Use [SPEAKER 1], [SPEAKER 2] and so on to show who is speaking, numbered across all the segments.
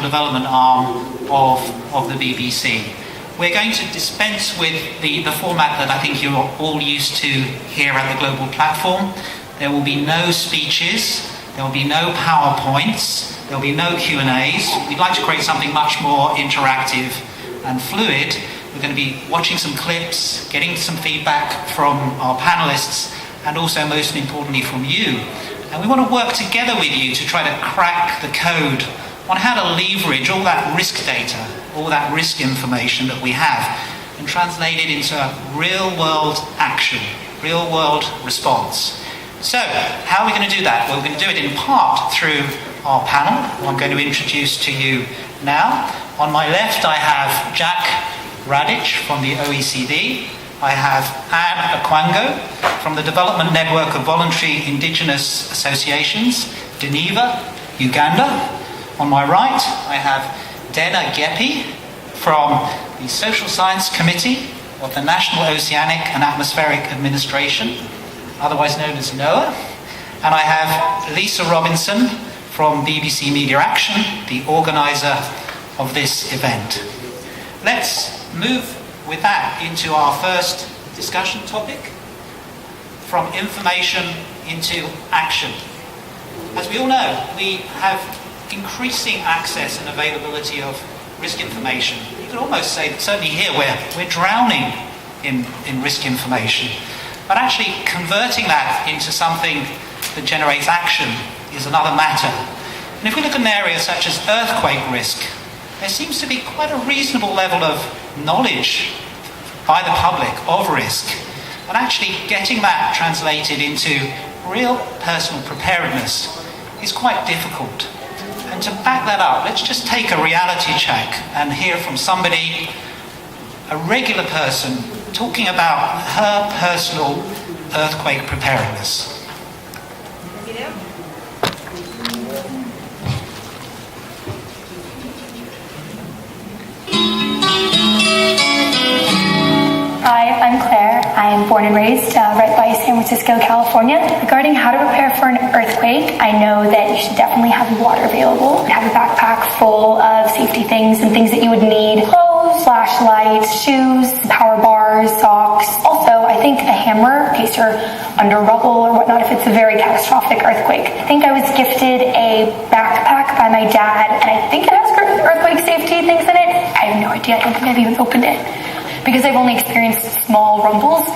[SPEAKER 1] national development arm of the BBC. We're going to dispense with the format that I think you're all used to here at the Global Platform. There will be no speeches, there will be no PowerPoints, there will be no Q&As. We'd like to create something much more interactive and fluid. We're going to be watching some clips, getting some feedback from our panelists, and also, most importantly, from you. And we want to work together with you to try to crack the code on how to leverage all that risk data, all that risk information that we have, and translate it into real-world action, real-world response. So, how are we going to do that? Well, we're going to do it in part through our panel, who I'm going to introduce to you now. On my left, I have Jack Radich from the OECD. I have Anne Akwango from the Development Network of Voluntary Indigenous Associations, Geneva, Uganda. On my right, I have Dena Gepi from the Social Science Committee of the National Oceanic and Atmospheric Administration, otherwise known as NOAA. And I have Lisa Robinson from BBC Media Action, the organiser of this event. Let's move with that into our first discussion topic, from information into action. As we all know, we have increasing access and availability of risk information. You could almost say that certainly here we're drowning in risk information. But actually converting that into something that generates action is another matter. And if we look at an area such as earthquake risk, there seems to be quite a reasonable level of knowledge by the public of risk, and actually getting that translated into real personal preparedness is quite difficult. And to back that up, let's just take a reality check and hear from somebody, a regular person, talking about her personal earthquake preparedness.
[SPEAKER 2] Hi, I'm Claire. I'm born and raised right by San Francisco, California. Regarding how to prepare for an earthquake, I know that you should definitely have water available. Have a backpack full of safety things and things that you would need. Clothes, flashlights, shoes, power bars, socks. Also, I think a hammer in case you're under rubble or whatnot if it's a very catastrophic earthquake. I think I was gifted a backpack by my dad, and I think it has earthquake safety things in it. I have no idea. I don't think I've even opened it. Because I've only experienced small rumbles,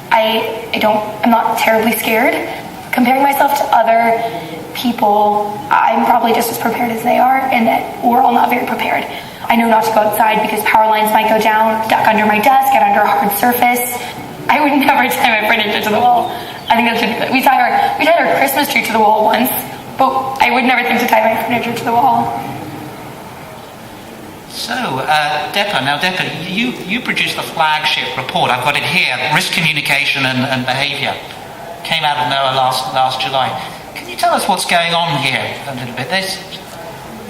[SPEAKER 2] I'm not terribly scared. Comparing myself to other people, I'm probably just as prepared as they are, and that we're all not very prepared. I know not to go outside because power lines might go down, duck under my desk, get under a hard surface. I would never tie my furniture to the wall. I think that should be good. We tied our Christmas tree to the wall once, but I would never think to tie my furniture to the wall.
[SPEAKER 1] So, Depa, you produced the flagship report. I've got it here, Risk Communication and Behaviour. Came out of NOAA last July. Can you tell us what's going on here a little bit?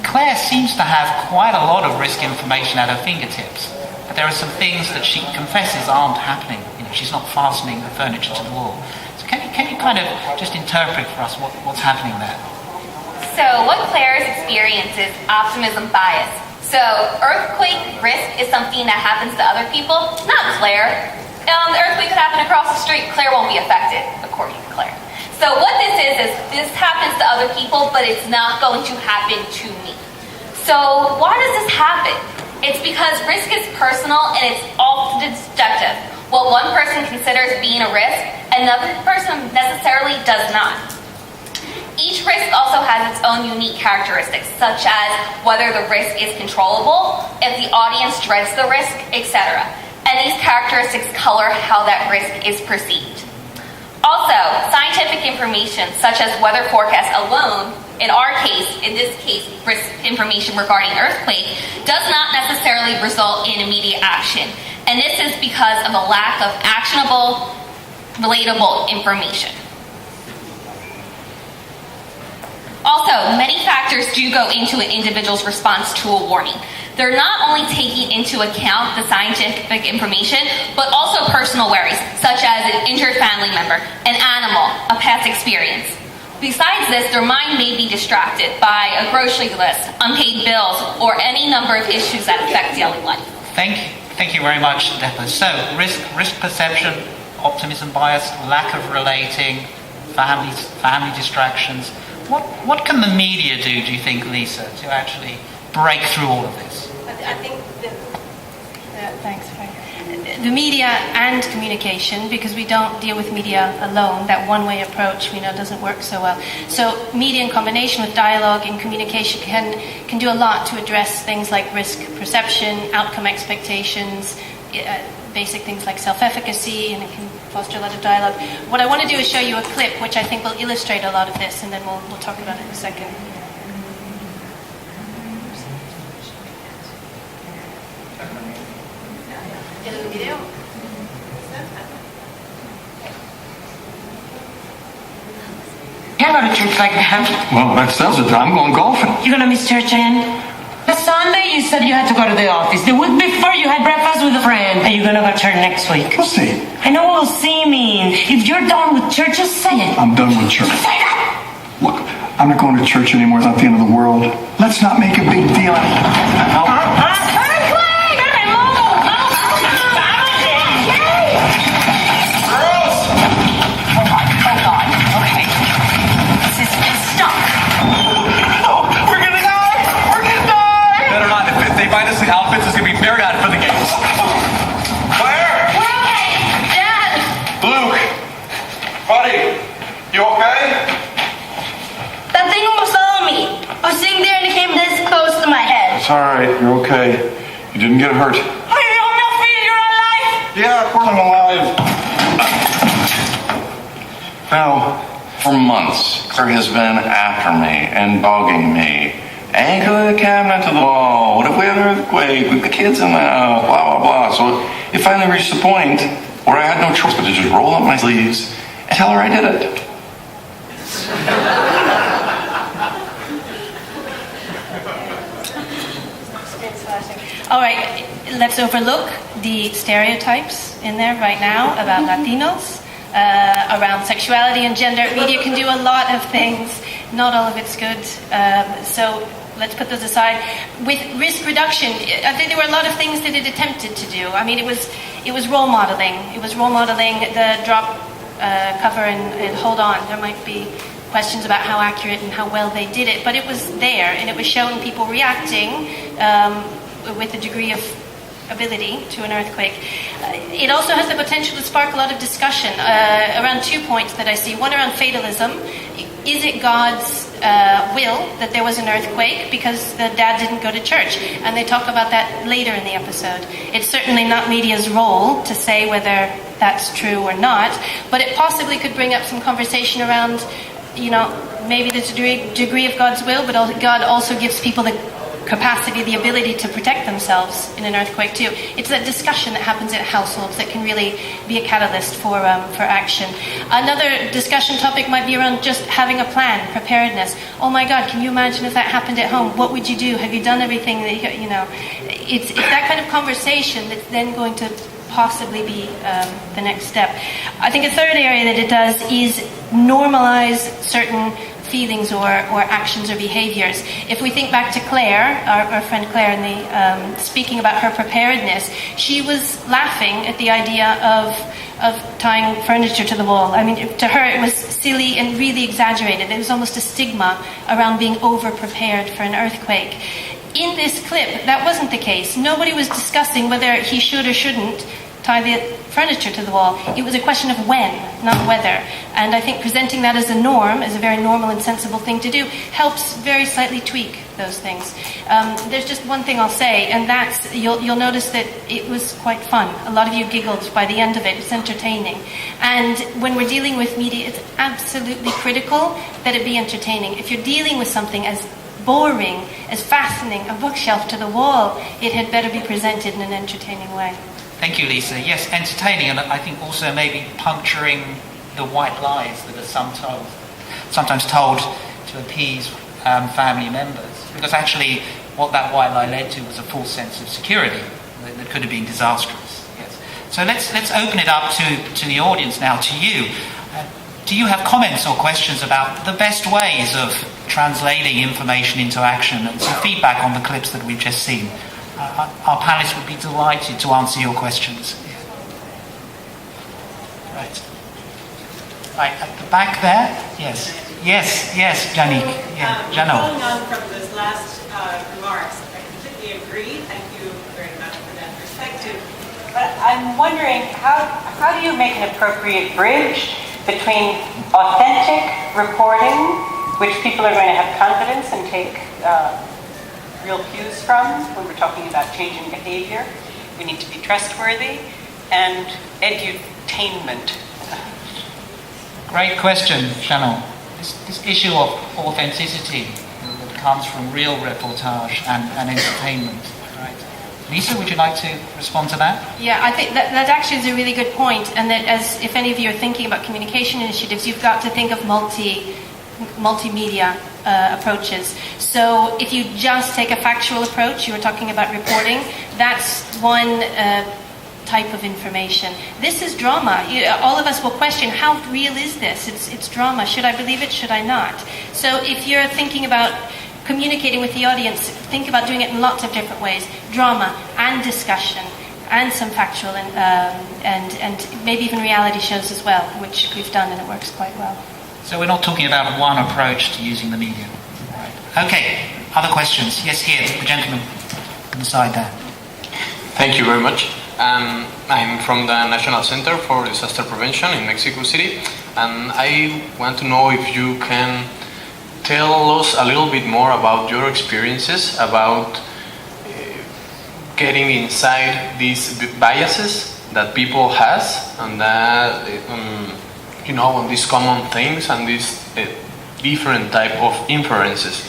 [SPEAKER 1] Claire seems to have quite a lot of risk information at her fingertips, but there are some things that she confesses aren't happening. She's not fastening the furniture to the wall. So can you kind of just interpret for us what's happening there?
[SPEAKER 3] So what Claire's experience is optimism bias. So earthquake risk is something that happens to other people, not Claire. The earthquake could happen across the street. Claire won't be affected, according to Claire. So what this is this happens to other people, but it's not going to happen to me. So why does this happen? It's because risk is personal and it's often subjective. What one person considers being a risk, another person necessarily does not. Each risk also has its own unique characteristics, such as whether the risk is controllable, if the audience dreads the risk, etc. And these characteristics color how that risk is perceived. Also, scientific information, such as weather forecasts alone, in this case, risk information regarding earthquake, does not necessarily result in immediate action. And this is because of a lack of actionable, relatable information. Also, many factors do go into an individual's response to a warning. They're not only taking into account the scientific information, but also personal worries, such as an injured family member, an animal, a past experience. Besides this, their mind may be distracted by a grocery list, unpaid bills, or any number of issues that affect daily life.
[SPEAKER 1] Thank you very much, Deborah. So, risk perception, optimism bias, lack of relating, family distractions. What can the media do you think, Lisa, to actually break through all of this?
[SPEAKER 4] I think thanks, Frank. The media and communication, because we don't deal with media alone, that one-way approach we know doesn't work so well. So media in combination with dialogue and communication can do a lot to address things like risk perception, outcome expectations, basic things like self-efficacy, and it can foster a lot of dialogue. What I want to do is show you a clip which I think will illustrate a lot of this, and then we'll talk about it in a second.
[SPEAKER 5] Can't go to church like that.
[SPEAKER 6] Well, that sounds it. I'm going golfing.
[SPEAKER 5] You're gonna miss church, Ann? The Sunday you said you had to go to the office. The week before you had breakfast with a friend. Are you gonna go to church next week?
[SPEAKER 6] We'll see.
[SPEAKER 5] I know what we'll see mean. If you're done with church, just say it.
[SPEAKER 6] I'm done with church.
[SPEAKER 5] Say that!
[SPEAKER 6] Look, I'm not going to church anymore. It's not the end of the world. Let's not make a big deal.
[SPEAKER 7] Outfits is gonna be bared out for the games. Claire!
[SPEAKER 3] We're okay! Dad!
[SPEAKER 7] Luke! Buddy! You okay?
[SPEAKER 8] That thing almost fell on me. I was sitting there and it came this close to my head.
[SPEAKER 6] It's all right. You're okay. You didn't get hurt.
[SPEAKER 5] Are you on your feet? You're alive?
[SPEAKER 6] Yeah, of course I'm alive. Now, for months, Claire has been after me and bugging me. Anchor the cabinet to the wall. What if we have an earthquake? We've got kids in the house. Blah, blah, blah. So it finally reached the point where I had no choice but to just roll up my sleeves and tell her I did it.
[SPEAKER 4] All right, let's overlook the stereotypes in there right now about Latinos, around sexuality and gender. Media can do a lot of things. Not all of it's good. So let's put those aside. With risk reduction, I think there were a lot of things that it attempted to do. I mean, it was role modeling. It was role modeling the drop, cover, and hold on. There might be questions about how accurate and how well they did it, but it was there, and it was showing people reacting with a degree of ability to an earthquake. It also has the potential to spark a lot of discussion around 2 points that I see. One around fatalism. Is it God's will that there was an earthquake because the dad didn't go to church? And they talk about that later in the episode. It's certainly not media's role to say whether that's true or not, but it possibly could bring up some conversation around, maybe there's a degree of God's will, but God also gives people the capacity, the ability to protect themselves in an earthquake too. It's that discussion that happens in households that can really be a catalyst for action. Another discussion topic might be around just having a plan, preparedness. Oh my God, can you imagine if that happened at home? What would you do? Have you done everything that It's that kind of conversation that's then going to possibly be the next step. I think a third area that it does is normalize certain feelings or actions or behaviors. If we think back to Claire, our friend Claire, in the speaking about her preparedness, she was laughing at the idea of tying furniture to the wall. I mean, to her it was silly and really exaggerated. There was almost a stigma around being over-prepared for an earthquake. In this clip, that wasn't the case. Nobody was discussing whether he should or shouldn't tie the furniture to the wall. It was a question of when, not whether. And I think presenting that as a norm, as a very normal and sensible thing to do, helps very slightly tweak those things. There's just one thing I'll say, and that's, you'll notice that it was quite fun. A lot of you giggled by the end of it. It's entertaining. And when we're dealing with media, it's absolutely critical that it be entertaining. If you're dealing with something as boring, as fastening a bookshelf to the wall, it had better be presented in an entertaining way.
[SPEAKER 1] Thank you, Lisa. Yes, entertaining, and I think also maybe puncturing the white lies that are sometimes told to appease family members. Because actually, what that white lie led to was a false sense of security that could have been disastrous. Yes. So let's open it up to the audience now, to you. do you have comments or questions about the best ways of translating information into action, and some feedback on the clips that we've just seen? Our panelists would be delighted to answer your questions. Right. Right, at the back there? Yes. Yes, Janik. Yeah, Jano.
[SPEAKER 9] Following on from those last remarks, I completely agree. Thank you very much for that perspective. But I'm wondering, how do you make an appropriate bridge between authentic reporting, which people are going to have confidence and take real cues from when we're talking about changing behavior? We need to be trustworthy, and edutainment.
[SPEAKER 1] Great question, Shannon. This issue of authenticity that comes from real reportage and entertainment. Right. Lisa, would you like to respond to that?
[SPEAKER 4] Yeah, I think that actually is a really good point, and that as if any of you are thinking about communication initiatives, you've got to think of multimedia approaches. So if you just take a factual approach, you were talking about reporting, that's one type of information. This is drama. All of us will question, how real is this? It's drama. Should I believe it? Should I not? So if you're thinking about communicating with the audience, think about doing it in lots of different ways. Drama and discussion and some factual and maybe even reality shows as well, which we've done, and it works quite well.
[SPEAKER 1] So we're not talking about one approach to using the media. Right. Okay, other questions? Yes, here, the gentleman on the side there.
[SPEAKER 10] Thank you very much. I'm from the National Center for Disaster Prevention in Mexico City, and I want to know if you can tell us a little bit more about your experiences about getting inside these biases that people has, and that on these common things and these different type of inferences.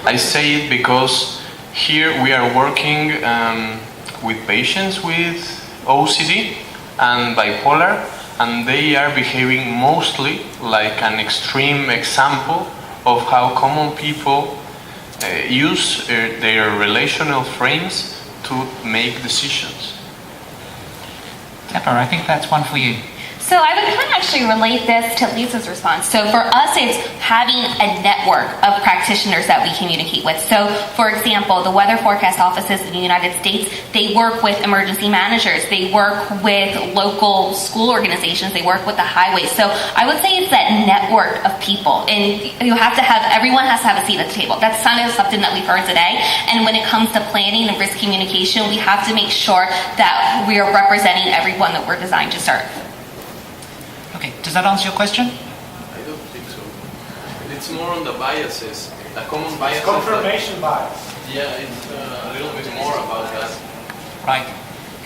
[SPEAKER 10] I say it because here we are working with patients with OCD and bipolar, and they are behaving mostly like an extreme example of how common people use their relational frames to make decisions.
[SPEAKER 1] Deborah, I think that's one for you.
[SPEAKER 3] So I would kind of actually relate this to Lisa's response. So for us, it's having a network of practitioners that we communicate with. So for example, the weather forecast offices in the United States, they work with emergency managers, they work with local school organizations, they work with the highways. So I would say it's that network of people, and everyone has to have a seat at the table. That's kind of something that we've heard today. And when it comes to planning and risk communication, we have to make sure that we are representing everyone that we're designed to serve.
[SPEAKER 1] Okay, does that answer your question?
[SPEAKER 10] I don't think so. It's more on the biases, the common biases.
[SPEAKER 11] Confirmation bias.
[SPEAKER 10] Yeah, it's a little bit more about that.
[SPEAKER 1] Right.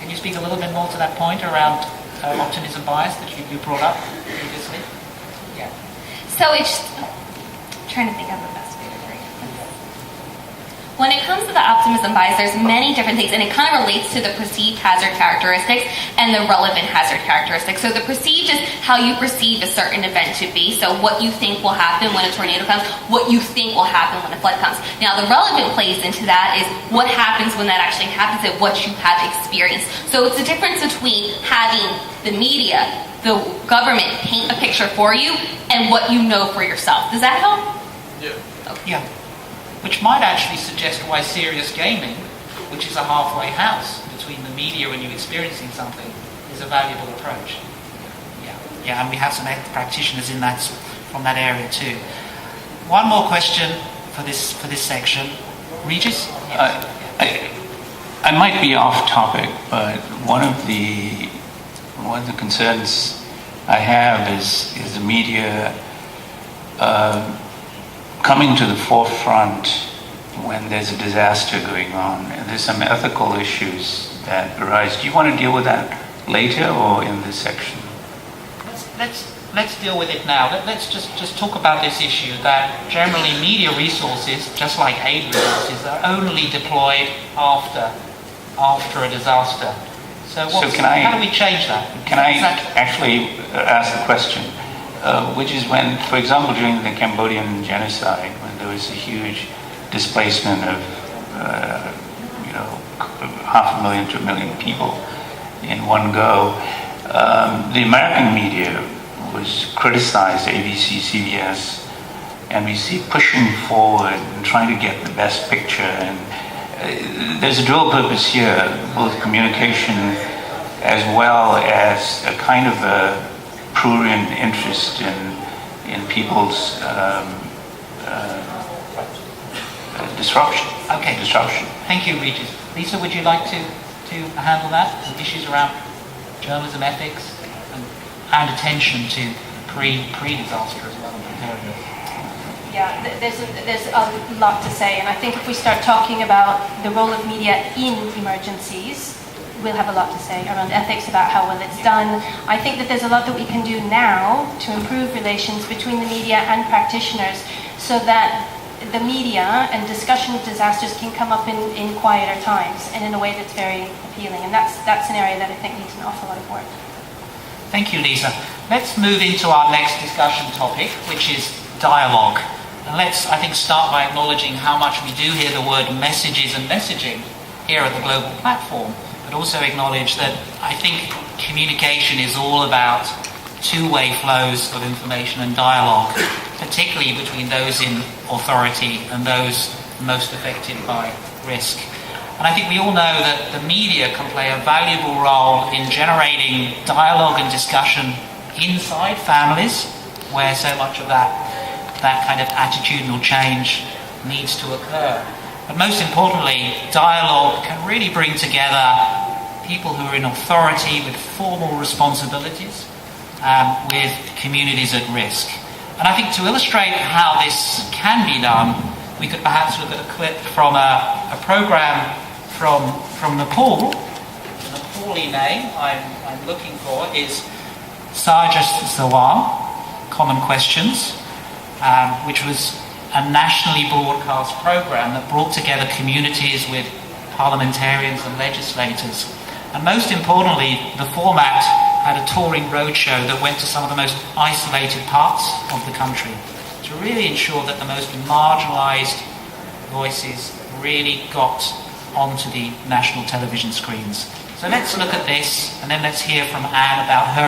[SPEAKER 1] Can you speak a little bit more to that point around optimism bias that you brought up previously? Yeah.
[SPEAKER 3] So it's trying to think of the best way to break it. When it comes to the optimism bias, there's many different things, and it kind of relates to the perceived hazard characteristics and the relevant hazard characteristics. So the perceived is how you perceive a certain event to be. So what you think will happen when a tornado comes, what you think will happen when a flood comes. Now the relevant plays into that is what happens when that actually happens and what you have experienced. So it's the difference between having the media, the government paint a picture for you and what you know for yourself. Does that help?
[SPEAKER 10] Yeah.
[SPEAKER 1] Okay. Yeah. Which might actually suggest why serious gaming, which is a halfway house between the media and you experiencing something, is a valuable approach. Yeah, and we have some practitioners in that from that area too. One more question for this section, Regis.
[SPEAKER 12] I might be off topic, but one of the concerns I have is the media coming to the forefront when there's a disaster going on. And there's some ethical issues that arise. Do you want to deal with that later or in this section?
[SPEAKER 1] Let's deal with it now. Let's just talk about this issue that generally media resources, just like aid resources, are only deployed after a disaster. So how do we change that?
[SPEAKER 12] Can I actually ask a question? Which is when, for example, during the Cambodian genocide, when there was a huge displacement of, 500,000 to 1 million people in one go, the American media was criticized ABC, CBS, NBC pushing forward and trying to get the best picture. And there's a dual purpose here, both communication as well as a kind of a prurient interest in people's disruption.
[SPEAKER 1] Okay.
[SPEAKER 12] Disruption.
[SPEAKER 1] Thank you, Regis. Lisa, would you like to handle that? The issues around journalism ethics and attention to pre-disaster as well, and preparedness.
[SPEAKER 4] Yeah, there's a lot to say, and I think if we start talking about the role of media in emergencies, we'll have a lot to say around ethics, about how well it's done. I think that there's a lot that we can do now to improve relations between the media and practitioners, so that the media and discussion of disasters can come up in quieter times and in a way that's very appealing. And that's an area that I think needs an awful lot of work.
[SPEAKER 1] Thank you, Lisa. Let's move into our next discussion topic, which is dialogue. And let's, I think, start by acknowledging how much we do hear the word messages and messaging here at the Global Platform, but also acknowledge that I think communication is all about two-way flows of information and dialogue, particularly between those in authority and those most affected by risk. And I think we all know that the media can play a valuable role in generating dialogue and discussion inside families, where so much of that kind of attitudinal change needs to occur. But most importantly, dialogue can really bring together people who are in authority with formal responsibilities with communities at risk. And I think to illustrate how this can be done, we could perhaps look at a clip from a program from Nepal. The Nepali name I'm looking for is Sarjas Zawar, Common Questions, which was a nationally broadcast program that brought together communities with parliamentarians and legislators. And most importantly, the format had a touring roadshow that went to some of the most isolated parts of the country to really ensure that the most marginalised voices really got onto the national television screens. So let's look at this, and then let's hear from Anne about her